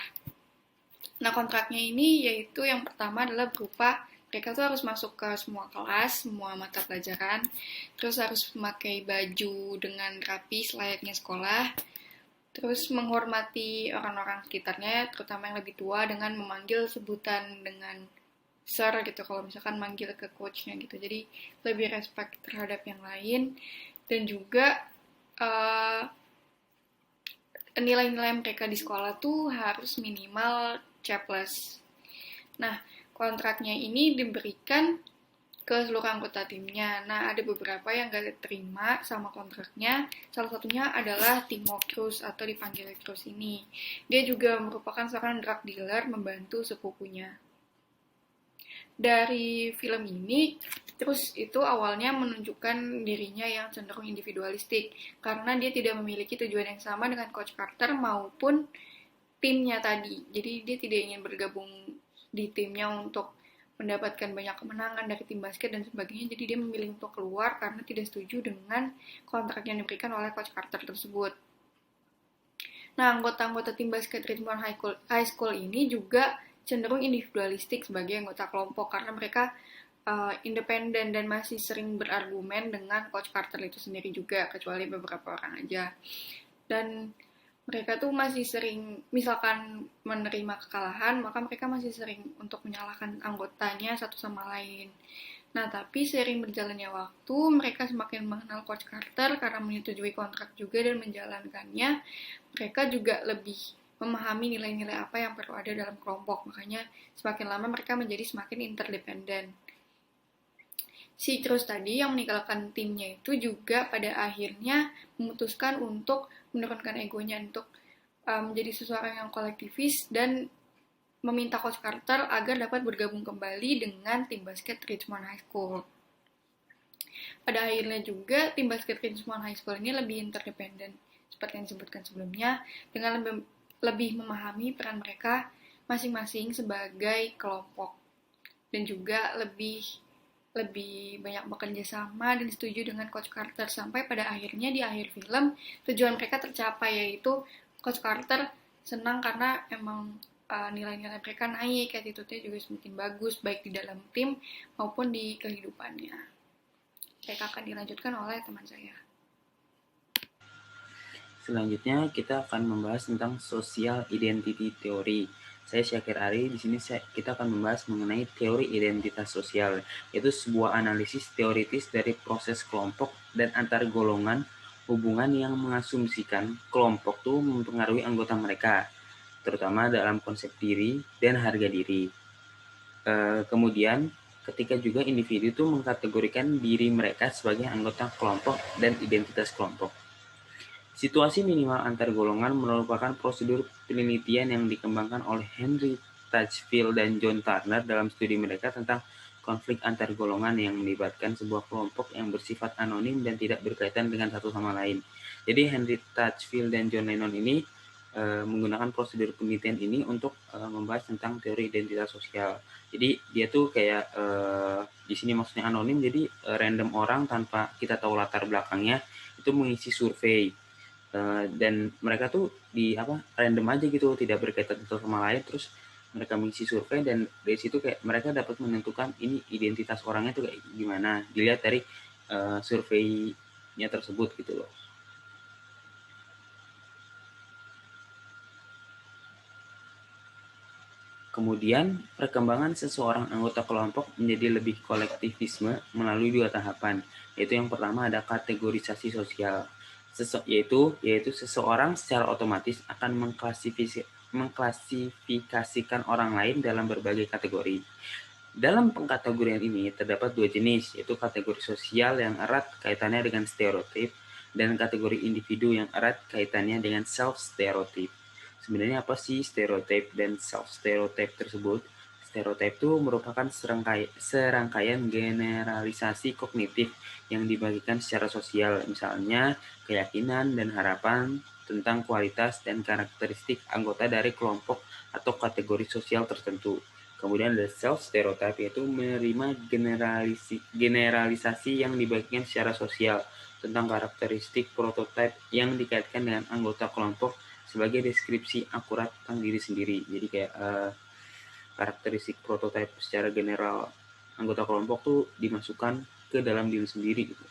Nah, kontraknya ini yaitu yang pertama adalah berupa mereka tuh harus masuk ke semua kelas, semua mata pelajaran, terus harus memakai baju dengan rapi selayaknya sekolah, terus menghormati orang-orang sekitarnya, terutama yang lebih tua, dengan memanggil sebutan dengan sir gitu, kalau misalkan manggil ke coachnya gitu. Jadi lebih respect terhadap yang lain, dan juga nilai-nilai mereka di sekolah tuh harus minimal C+. Nah, kontraknya ini diberikan ke seluruh anggota timnya. Nah, ada beberapa yang gak terima sama kontraknya. Salah satunya adalah Timo Cruz atau dipanggil Cruz ini. Dia juga merupakan seorang drug dealer membantu sepupunya. Dari film ini, terus itu awalnya menunjukkan dirinya yang cenderung individualistik karena dia tidak memiliki tujuan yang sama dengan Coach Carter maupun timnya tadi. Jadi dia tidak ingin bergabung di timnya untuk mendapatkan banyak kemenangan dari tim basket dan sebagainya, jadi dia memilih untuk keluar karena tidak setuju dengan kontrak yang diberikan oleh Coach Carter tersebut. Nah, anggota-anggota tim basket Richmond High School ini juga cenderung individualistik sebagai anggota kelompok karena mereka independen dan masih sering berargumen dengan Coach Carter itu sendiri juga, kecuali beberapa orang aja. Dan mereka tuh masih sering, misalkan menerima kekalahan, maka mereka masih sering untuk menyalahkan anggotanya satu sama lain. Nah, tapi seiring berjalannya waktu, mereka semakin mengenal Coach Carter karena menyetujui kontrak juga dan menjalankannya. Mereka juga lebih memahami nilai-nilai apa yang perlu ada dalam kelompok. Makanya semakin lama mereka menjadi semakin interdependen. Si Cruz tadi yang meninggalkan timnya itu juga pada akhirnya memutuskan untuk menurunkan egonya untuk menjadi seseorang yang kolektivis dan meminta Coach Carter agar dapat bergabung kembali dengan tim basket Richmond High School. Pada akhirnya juga tim basket Richmond High School ini lebih interdependen seperti yang disebutkan sebelumnya, dengan lebih memahami peran mereka masing-masing sebagai kelompok dan juga lebih banyak bekerja sama dan setuju dengan Coach Carter, sampai pada akhirnya di akhir film tujuan mereka tercapai, yaitu Coach Carter senang karena emang nilai-nilai mereka naik, attitude-nya juga semakin bagus, baik di dalam tim maupun di kehidupannya. Saya akan dilanjutkan oleh teman saya. Selanjutnya kita akan membahas tentang social identity theory. Saya Syakir Ari, di sini kita akan membahas mengenai teori identitas sosial, yaitu sebuah analisis teoritis dari proses kelompok dan antar golongan hubungan yang mengasumsikan kelompok itu mempengaruhi anggota mereka, terutama dalam konsep diri dan harga diri. Kemudian ketika juga individu itu mengkategorikan diri mereka sebagai anggota kelompok dan identitas kelompok. Situasi minimal antar golongan merupakan prosedur penelitian yang dikembangkan oleh Henry Tachfield dan John Turner dalam studi mereka tentang konflik antar golongan yang melibatkan sebuah kelompok yang bersifat anonim dan tidak berkaitan dengan satu sama lain. Jadi Henry Tachfield dan John Lennon ini menggunakan prosedur penelitian ini untuk membahas tentang teori identitas sosial. Jadi dia tuh kayak di sini maksudnya anonim, jadi random orang tanpa kita tahu latar belakangnya itu mengisi survei. Dan mereka tuh random aja gitu, tidak berkaitan satu sama lain, terus mereka mengisi survei dan dari situ kayak mereka dapat menentukan ini identitas orangnya tuh kayak gimana, dilihat dari surveinya tersebut gitu loh. Kemudian perkembangan seseorang anggota kelompok menjadi lebih kolektivisme melalui 2 tahapan, yaitu yang pertama ada kategorisasi sosial. Yaitu seseorang secara otomatis akan mengklasifikasikan orang lain dalam berbagai kategori. Dalam pengkategorian ini terdapat 2 jenis, yaitu kategori sosial yang erat kaitannya dengan stereotip dan kategori individu yang erat kaitannya dengan self-stereotip. Sebenarnya apa sih stereotip dan self-stereotip tersebut? Stereotip itu merupakan serangkaian generalisasi kognitif yang dibagikan secara sosial, misalnya keyakinan dan harapan tentang kualitas dan karakteristik anggota dari kelompok atau kategori sosial tertentu. Kemudian ada self-stereotype, yaitu menerima generalisasi yang dibagikan secara sosial tentang karakteristik prototipe yang dikaitkan dengan anggota kelompok sebagai deskripsi akurat tentang diri sendiri. Jadi kayak karakteristik prototipe secara general anggota kelompok tuh dimasukkan ke dalam diri sendiri gitu.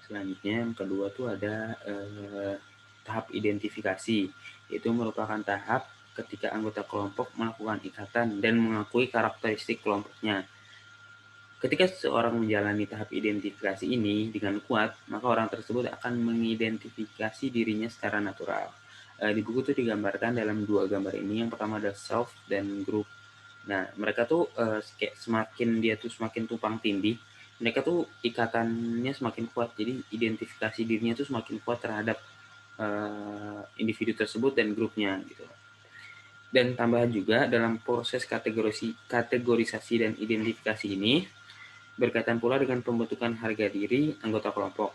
Selanjutnya yang kedua tuh ada tahap identifikasi, yaitu merupakan tahap ketika anggota kelompok melakukan ikatan dan mengakui karakteristik kelompoknya. Ketika seseorang menjalani tahap identifikasi ini dengan kuat, maka orang tersebut akan mengidentifikasi dirinya secara natural. Di buku itu digambarkan dalam 2 gambar ini. Yang pertama adalah self dan group. Nah, mereka tuh kayak semakin tumpang tindih, mereka tuh ikatannya semakin kuat. Jadi identifikasi dirinya tuh semakin kuat terhadap individu tersebut dan grupnya gitu. Dan tambahan juga dalam proses kategorisasi dan identifikasi ini berkaitan pula dengan pembentukan harga diri anggota kelompok.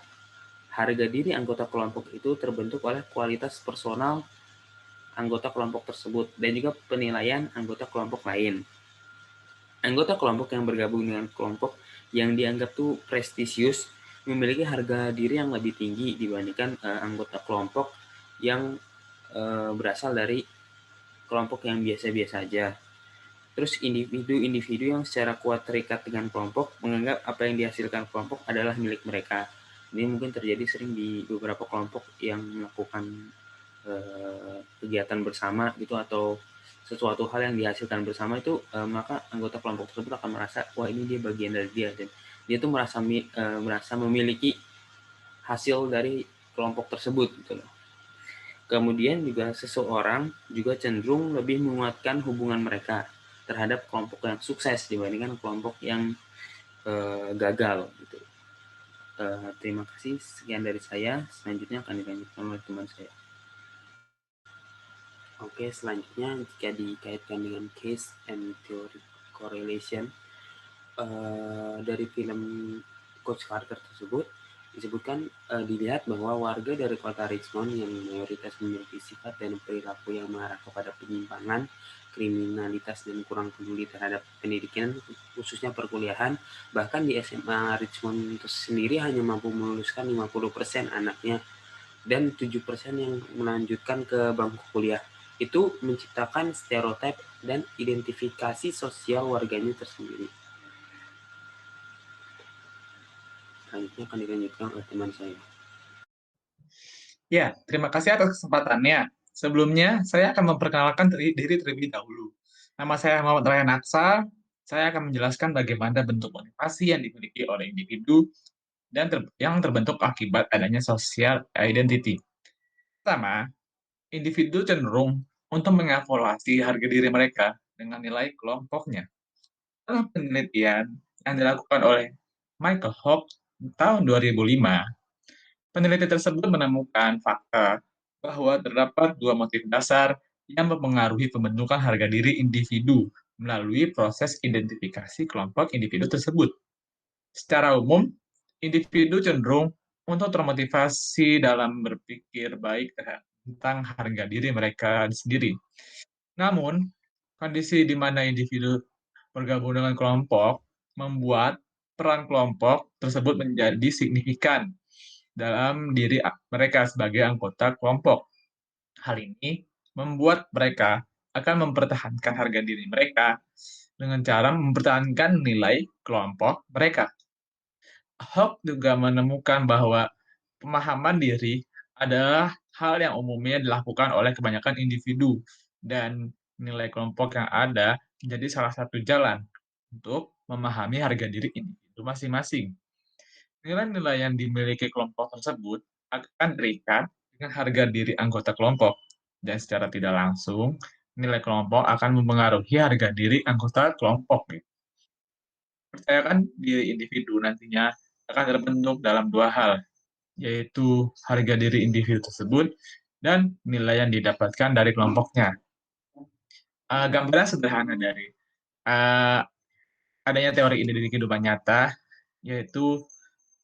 Harga diri anggota kelompok itu terbentuk oleh kualitas personal anggota kelompok tersebut dan juga penilaian anggota kelompok lain. Anggota kelompok yang bergabung dengan kelompok yang dianggap tuh prestisius memiliki harga diri yang lebih tinggi dibandingkan anggota kelompok yang berasal dari kelompok yang biasa-biasa aja. Terus individu-individu yang secara kuat terikat dengan kelompok menganggap apa yang dihasilkan kelompok adalah milik mereka. Ini mungkin terjadi sering di beberapa kelompok yang melakukan kegiatan bersama gitu, atau sesuatu hal yang dihasilkan bersama itu, maka anggota kelompok tersebut akan merasa wah ini dia bagian dari dia, dan dia tuh merasa memiliki hasil dari kelompok tersebut gitu loh. Kemudian juga seseorang juga cenderung lebih menguatkan hubungan mereka terhadap kelompok yang sukses dibandingkan kelompok yang gagal gitu. Terima kasih, sekian dari saya. Selanjutnya akan dilanjutkan oleh teman saya. Oke, selanjutnya jika dikaitkan dengan case and theory correlation dari film Coach Carter tersebut disebutkan dilihat bahwa warga dari kota Richmond yang mayoritas memiliki sifat dan perilaku yang mengarah kepada penyimpangan, kriminalitas, dan kurang peduli terhadap pendidikan, khususnya perkuliahan. Bahkan di SMA Richmond itu sendiri hanya mampu meluluskan 50% anaknya dan 7% yang melanjutkan ke bangku kuliah. Itu menciptakan stereotip dan identifikasi sosial warganya tersendiri. Selanjutnya akan dilanjutkan oleh teman saya. Ya, terima kasih atas kesempatannya. Sebelumnya, saya akan memperkenalkan diri terlebih dahulu. Nama saya Muhammad Ryan Aksal. Saya akan menjelaskan bagaimana bentuk motivasi yang dimiliki oleh individu dan yang terbentuk akibat adanya social identity. Pertama, individu cenderung untuk mengevaluasi harga diri mereka dengan nilai kelompoknya. Dalam penelitian yang dilakukan oleh Michael Hobbs tahun 2005, peneliti tersebut menemukan fakta bahwa terdapat dua motif dasar yang mempengaruhi pembentukan harga diri individu melalui proses identifikasi kelompok individu tersebut. Secara umum, individu cenderung untuk termotivasi dalam berpikir baik tentang harga diri mereka sendiri. Namun, kondisi di mana individu bergabung dengan kelompok membuat peran kelompok tersebut menjadi signifikan dalam diri mereka sebagai anggota kelompok. Hal ini membuat mereka akan mempertahankan harga diri mereka dengan cara mempertahankan nilai kelompok mereka. Hobbes juga menemukan bahwa pemahaman diri adalah hal yang umumnya dilakukan oleh kebanyakan individu, dan nilai kelompok yang ada menjadi salah satu jalan untuk memahami harga diri individu masing-masing. Nilai-nilai yang dimiliki kelompok tersebut akan terikat dengan harga diri anggota kelompok, dan secara tidak langsung, nilai kelompok akan mempengaruhi harga diri anggota kelompok. Percayakan diri individu nantinya akan terbentuk dalam dua hal, yaitu harga diri individu tersebut dan nilai yang didapatkan dari kelompoknya. Gambaran sederhana dari adanya teori ini di kehidupan nyata, yaitu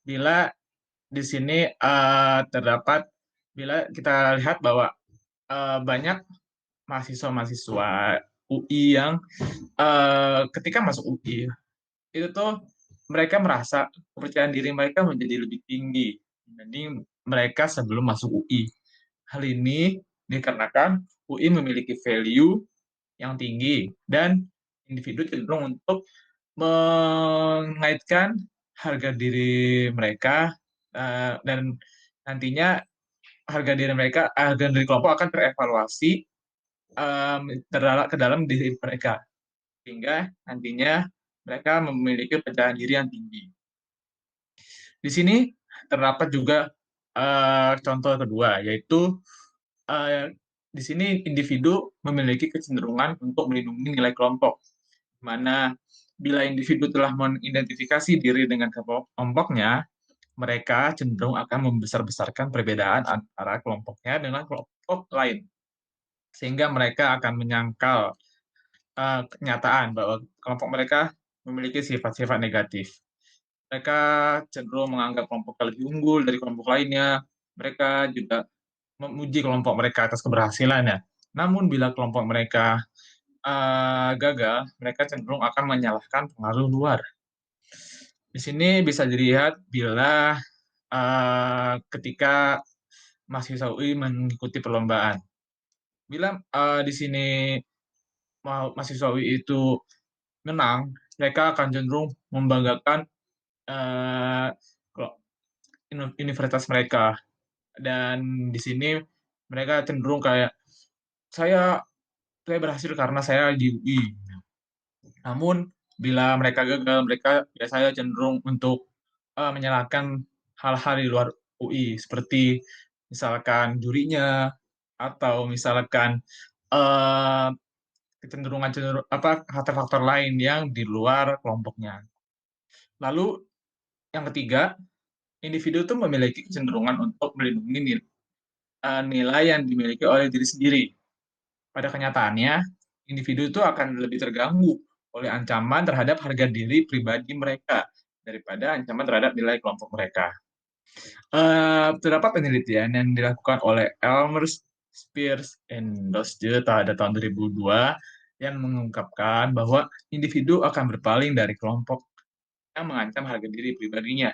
bila di sini bila kita lihat bahwa banyak mahasiswa-mahasiswa UI yang ketika masuk UI, itu tuh mereka merasa kepercayaan diri mereka menjadi lebih tinggi dibanding mereka sebelum masuk UI. Hal ini dikarenakan UI memiliki value yang tinggi dan individu cenderung untuk mengaitkan harga diri mereka dan nantinya harga diri kelompok akan terevaluasi ke dalam diri mereka, sehingga nantinya mereka memiliki kepercayaan diri yang tinggi. Di sini terdapat juga contoh kedua, yaitu di sini individu memiliki kecenderungan untuk melindungi nilai kelompok, di mana bila individu telah mengidentifikasi diri dengan kelompoknya, mereka cenderung akan membesar-besarkan perbedaan antara kelompoknya dengan kelompok lain, sehingga mereka akan menyangkal kenyataan bahwa kelompok mereka memiliki sifat-sifat negatif. Mereka cenderung menganggap kelompok lebih unggul dari kelompok lainnya. Mereka juga memuji kelompok mereka atas keberhasilannya. Namun bila kelompok mereka gagal, mereka cenderung akan menyalahkan pengaruh luar. Di sini bisa dilihat bila ketika mahasiswa UI mengikuti perlombaan. Bila di sini mahasiswa UI itu menang, mereka akan cenderung membanggakan universitas mereka. Dan di sini mereka cenderung kayak, saya berhasil karena saya di UI. Namun, bila mereka gagal, mereka biasanya cenderung untuk menyalahkan hal-hal di luar UI, seperti misalkan jurinya, atau misalkan kecenderungan faktor-faktor lain yang di luar kelompoknya. Lalu yang ketiga, individu itu memiliki kecenderungan untuk melindungi nilai yang dimiliki oleh diri sendiri. Pada kenyataannya, individu itu akan lebih terganggu oleh ancaman terhadap harga diri pribadi mereka daripada ancaman terhadap nilai kelompok mereka. Terdapat penelitian yang dilakukan oleh Elmer Spears and Dostje pada tahun 2002 yang mengungkapkan bahwa individu akan berpaling dari kelompok yang mengancam harga diri pribadinya.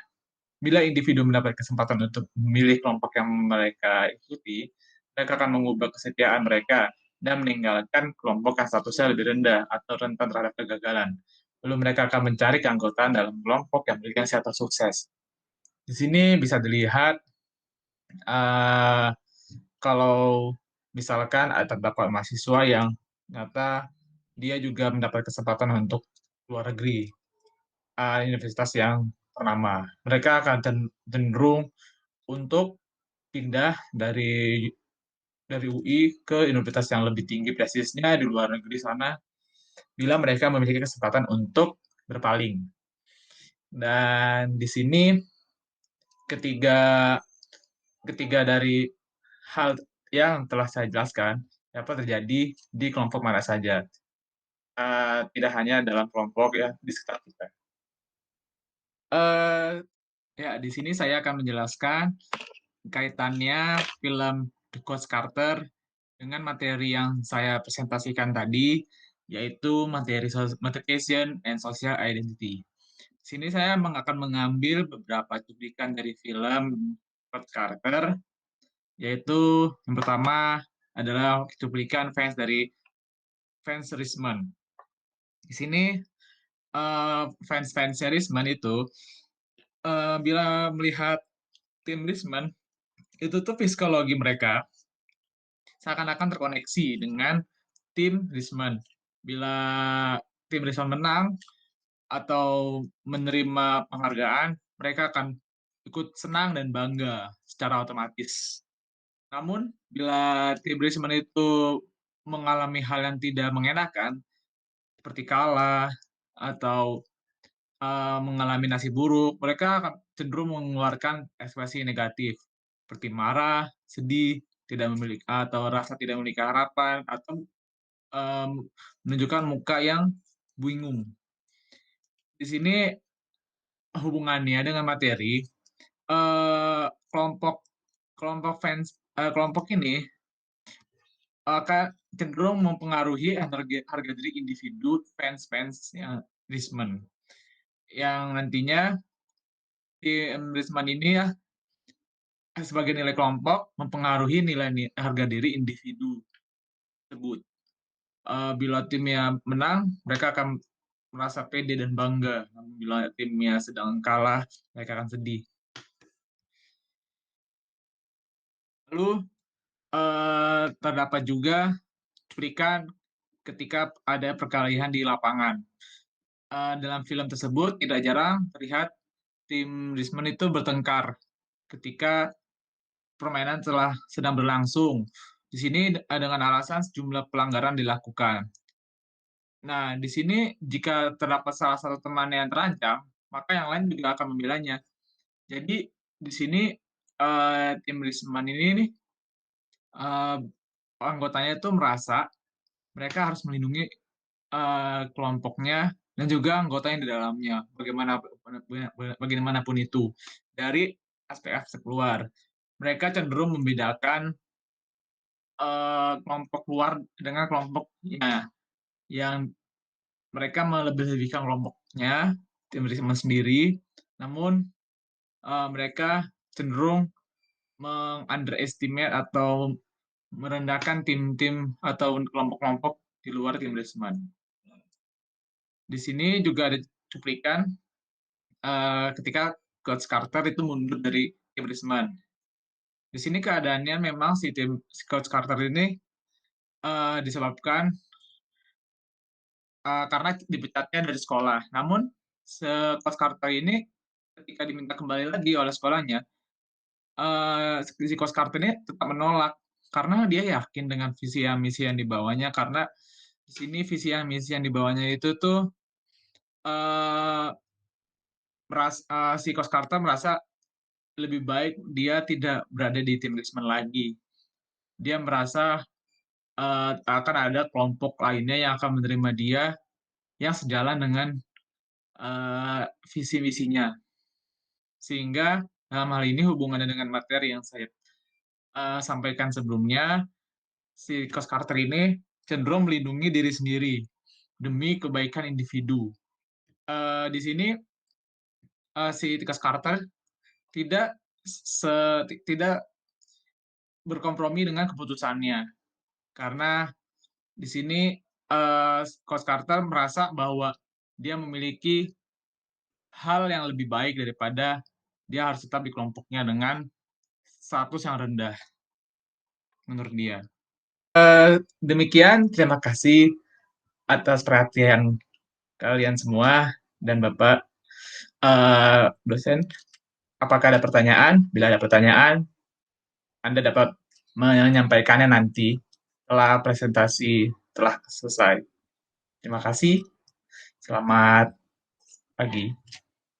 bila individu mendapat kesempatan untuk memilih kelompok yang mereka ikuti, mereka akan mengubah kesetiaan mereka dan meninggalkan kelompok yang statusnya lebih rendah atau rentan terhadap kegagalan. Lalu mereka akan mencari keanggotaan dalam kelompok yang memiliki status sukses. Di sini bisa dilihat uh, kalau misalkan ada terdapat mahasiswa yang ternyata dia juga mendapat kesempatan untuk luar negeri, universitas yang ternama. Mereka akan cenderung untuk pindah dari UI ke universitas yang lebih tinggi prestisnya di luar negeri sana, bila mereka memiliki kesempatan untuk berpaling. Dan di sini ketiga dari hal yang telah saya jelaskan dapat terjadi di kelompok mana saja, tidak hanya dalam kelompok ya di sekitar kita. Ya, di sini saya akan menjelaskan kaitannya film The Coach Carter dengan materi yang saya presentasikan tadi, yaitu materi Multiplication and Social Identity. Di sini saya akan mengambil beberapa cuplikan dari film Coach Carter, yaitu yang pertama adalah cuplikan fans dari fans Richmond. Di sini fans Richmond itu bila melihat tim Richmond, itu tuh psikologi mereka seakan-akan terkoneksi dengan tim Richmond. Bila tim Richmond menang atau menerima penghargaan, mereka akan ikut senang dan bangga secara otomatis. Namun, bila tim Richmond itu mengalami hal yang tidak mengenakan, seperti kalah atau mengalami nasib buruk, mereka akan cenderung mengeluarkan ekspresi negatif, seperti marah, sedih, tidak memiliki atau rasa tidak memiliki harapan, atau menunjukkan muka yang bingung. Di sini hubungannya dengan materi, kelompok ini akan cenderung mempengaruhi harga diri individu fans yang Richmond, yang nantinya tim Richmond ini ya sebagai nilai kelompok mempengaruhi nilai harga diri individu tersebut. Bila timnya menang, mereka akan merasa pede dan bangga. Namun bila timnya sedang kalah, mereka akan sedih. Lalu terdapat juga cuplikan ketika ada perkelahian di lapangan. Dalam film tersebut tidak jarang terlihat tim Richmond itu bertengkar ketika permainan sedang berlangsung. Di sini dengan alasan sejumlah pelanggaran dilakukan. Nah, di sini jika terdapat salah satu teman yang terancam, maka yang lain juga akan membelanya. Jadi di sini tim Richmond ini nih anggotanya itu merasa mereka harus melindungi kelompoknya dan juga anggota yang di dalamnya, bagaimanapun itu, dari aspek-aspek luar. Mereka cenderung membedakan kelompok luar dengan kelompoknya, yang mereka melebih-lebihkan kelompoknya, tim Richmond sendiri, namun mereka cenderung meng-underestimate atau merendahkan tim-tim atau kelompok-kelompok di luar tim Richmond. Di sini juga ada cuplikan ketika Coach Carter itu mundur dari tim Richmond. Di sini keadaannya memang si Coach Carter ini disebabkan karena dipecatnya dari sekolah. Namun Coach Carter ini ketika diminta kembali lagi oleh sekolahnya, si Coach Carter ini tetap menolak karena dia yakin dengan visi dan misi yang dibawanya, karena di sini visi dan misi yang dibawanya itu tuh si Coach Carter merasa lebih baik dia tidak berada di tim Richmond lagi. Dia merasa akan ada kelompok lainnya yang akan menerima dia yang sejalan dengan visi misinya. Sehingga dalam hal ini hubungannya dengan materi yang saya sampaikan sebelumnya, si Coach Carter ini cenderung melindungi diri sendiri demi kebaikan individu. Di sini si Coach Carter tidak berkompromi dengan keputusannya. Karena di sini Coach Carter merasa bahwa dia memiliki hal yang lebih baik daripada dia harus tetap di kelompoknya dengan status yang rendah menurut dia. Demikian, terima kasih atas perhatian kalian semua dan Bapak dosen. Apakah ada pertanyaan? Bila ada pertanyaan, Anda dapat menyampaikannya nanti setelah presentasi telah selesai. Terima kasih. Selamat pagi.